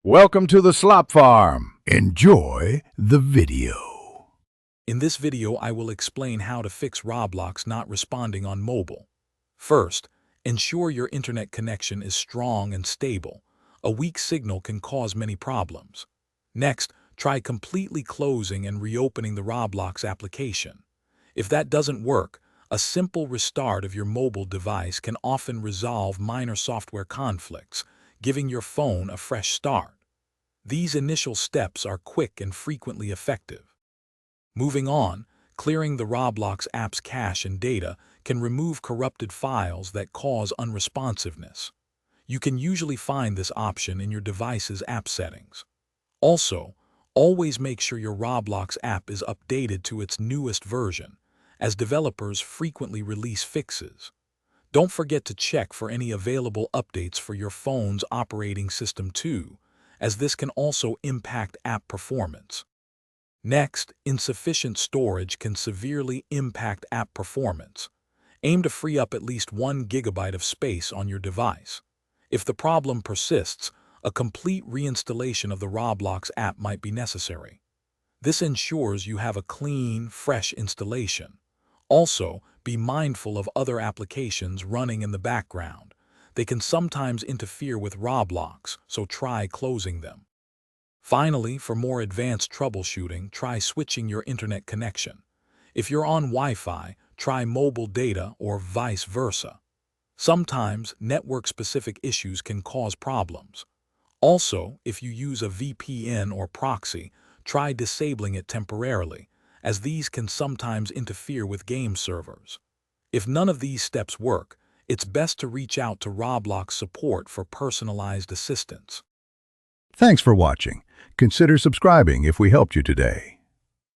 Welcome to the Slop Farm. Enjoy the video. In this video, I will explain how to fix Roblox not responding on mobile. First, ensure your internet connection is strong and stable. A weak signal can cause many problems. Next, try completely closing and reopening the Roblox application. If that doesn't work, a simple restart of your mobile device can often resolve minor software conflicts, giving your phone a fresh start. These initial steps are quick and frequently effective. Moving on, clearing the Roblox app's cache and data can remove corrupted files that cause unresponsiveness. You can usually find this option in your device's app settings. Also, always make sure your Roblox app is updated to its newest version, as developers frequently release fixes. Don't forget to check for any available updates for your phone's operating system too, as this can also impact app performance. Next, insufficient storage can severely impact app performance. Aim to free up at least 1 GB of space on your device. If the problem persists, a complete reinstallation of the Roblox app might be necessary. This ensures you have a clean, fresh installation. Also, be mindful of other applications running in the background. They can sometimes interfere with Roblox, so try closing them. Finally, for more advanced troubleshooting, try switching your internet connection. If you're on Wi-Fi, try mobile data or vice versa. Sometimes, network-specific issues can cause problems. Also, if you use a VPN or proxy, try disabling it temporarily, as these can sometimes interfere with game servers. If none of these steps work, it's best to reach out to Roblox support for personalized assistance. Thanks for watching. Consider subscribing if we helped you today.